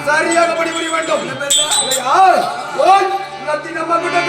சரியாக படிபுரிய வேண்டும். நம்ம கிட்ட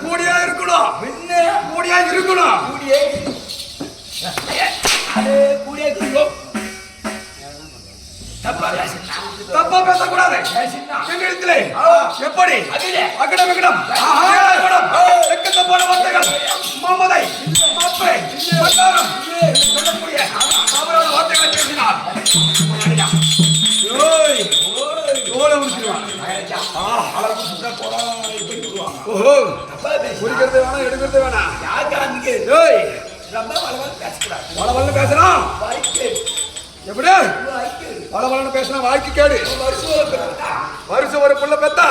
கூடியா இருக்கணும். கூடியா இருக்கணும். தப்பா பேசக்கூடாது. எப்படி அகடம் அகடம் போன வார்த்தைகள் மமதை மப்பை மந்தாரம் சொல்லக்கூடிய அவரோட வார்த்தைகளை பேசினார். எடுக்கிறது வேணாம். வளவல்னு பேசணும். எப்படி வளவல்னு பேசினா வாய்க்கு கேடு. வருஷம் ஒரு புள்ள பெத்தா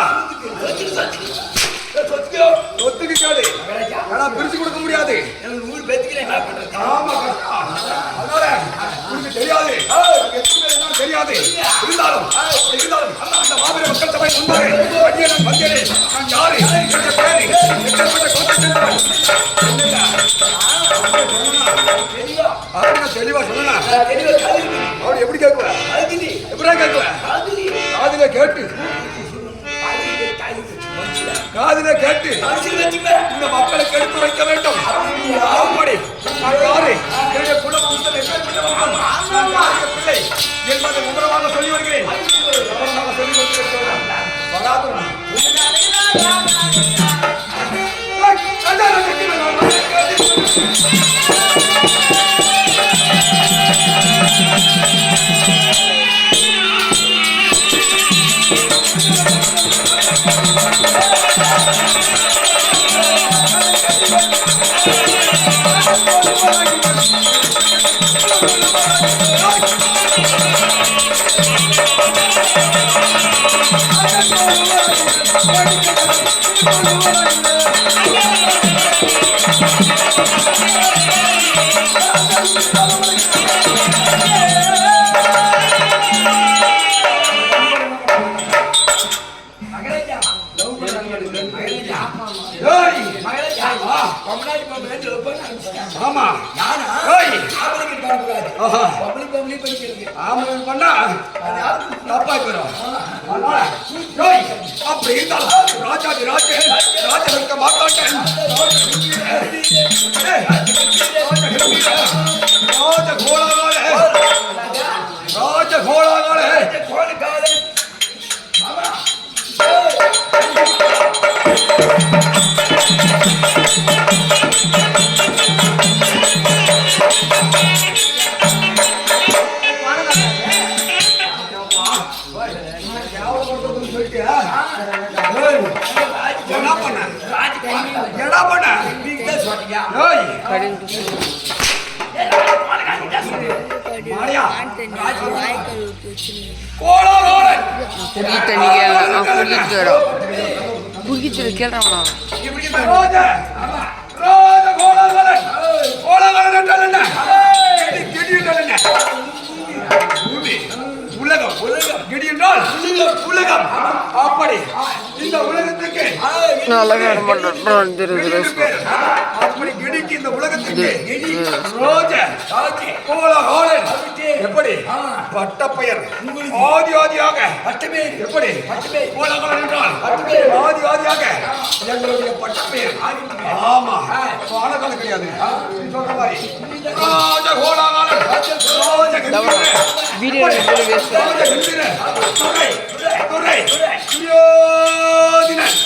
சொத்துக்கு கேடு. ஆனா பிரிச்சு கொடுக்க முடியாது. தெரியாது தெரியாது. இருந்தாலும் அந்த மாபெரும் மக்கள் சபை முன்னாடி நான் யாரு தெளிவா சொன்னா அவரு எப்படி கேட்குவ? எப்படா கேட்குவ? காதில கேட்டு காதில கேட்டு இந்த மக்களுக்கு எடுத்து வைக்க வேண்டும். அப்படி நான் யாரு பிள்ளை என்பதை உணர்வாக சொல்லி வருகிறேன். சொல்லி அப்படி இருந்தாலும் ராஜாதி ராஜ இருக்க மாட்டான். அப்படி இந்த உலகத்துக்கு அப்படி கிடிக்கு இந்த உலகத்துக்கு ரோஜ கோலகோலன் பட்டப்பெயர் ஆதி ஆதியாக எப்படி கோலாகலம் என்றால் ஆதி ஆதியாக எங்களுடைய பட்டப்பெயர். ஆமா, கோலாகலம் கிடையாது, சொல்ற மாதிரி ராஜ கோலாகலம், ராஜ கம்பீர, ராஜ கம்பீர, துரை துரை துரியோதனன்.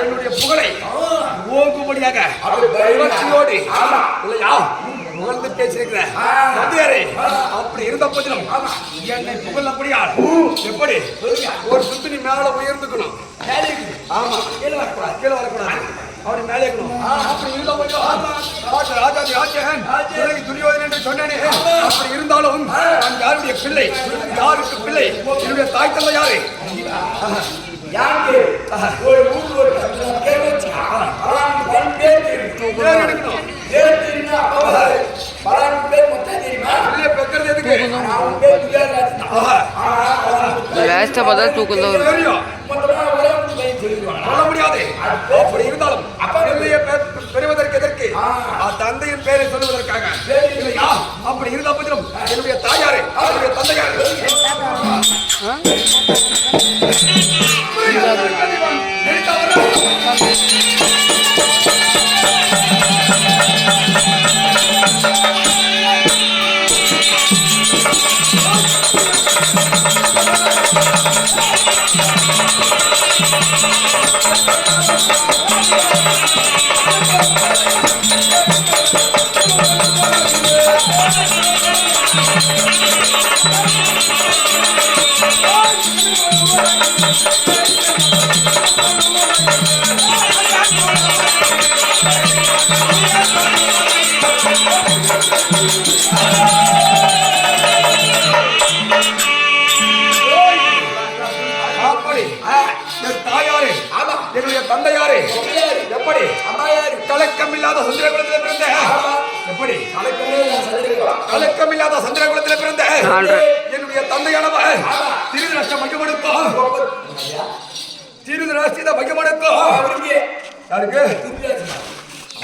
என்னுடைய புகழை ஓங்கும்படியாக புகழ்ந்து பேசியிருக்கிறேன். அப்படி இருந்த போதிலும் என்னை புகழப்படியால் எப்படி ஒரு சுத்தினி மேல உயர்ந்துக்கணும். ஆமா, கீழே வரக்கூடாது, அப்படி மேலே இருக்கணும். அப்படி இருந்த போதிலும் ராஜாதி ராஜன் துரியோதனன் என்று சொன்னேனே, அப்படி இருந்தாலும் நான் யாருடைய பிள்ளை, யாருக்கு பிள்ளை, என்னுடைய தாய் தந்தை யாரு? அப்படி இருந்தாலும் பெறுவதற்கு எதற்கு? தந்தையின் பேரை சொல்லுவதற்காக. அப்படி இருந்த போதிலும் என்னுடைய தாயாரு, என்னுடைய தந்தையாரு என்னுடைய தந்தையாரே எப்படி கலக்கமில்லாத சந்திரகுலத்தில் பிறந்த, எப்படி கலக்கமில்லாத சந்திரகுலத்தில் பிறந்த என்னுடைய தந்தையானவர் திருதராஷ்டிர மகிமனுக்கும் திருதராஷ்டிர மகிமனுக்கும் யாருக்கு?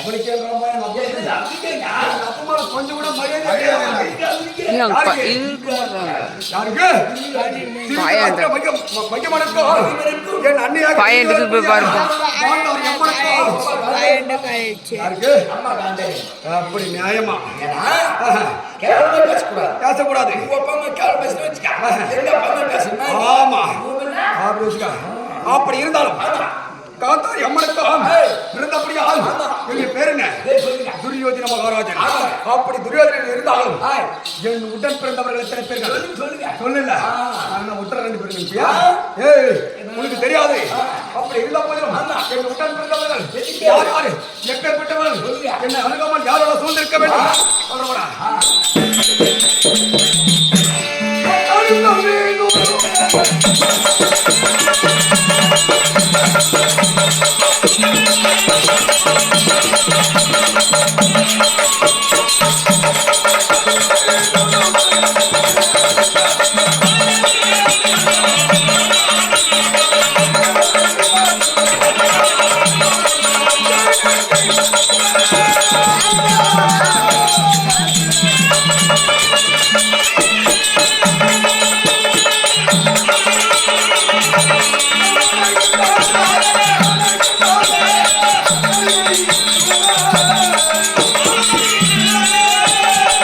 அவனுக்கு கொஞ்சம் கூட மரியாதை அப்படி நியாயமா பேசக்கூடாது. ஆமா, அப்படி இருந்தாலும் காந்தாரி அம்மனுக்கும் இருந்தபடியால் எங்க பேர் என்ன? துரியோதன மகாராஜன். அப்படி துரியோதனன் இருந்தாலும் என் உடன் பிறந்தவர்கள் எத்தனை பேர்கள் சொல்லல? உத்தர 2 பேர்கள். உனக்கு தெரியாது. அப்படி இருந்த போதிலும் என் உடன் பிறந்தவர்கள் யார் யாரு, எப்பேற்பட்டவர்கள், என்னை அணுகாமல் யாரோட சூழ்ந்திருக்க வேண்டும்?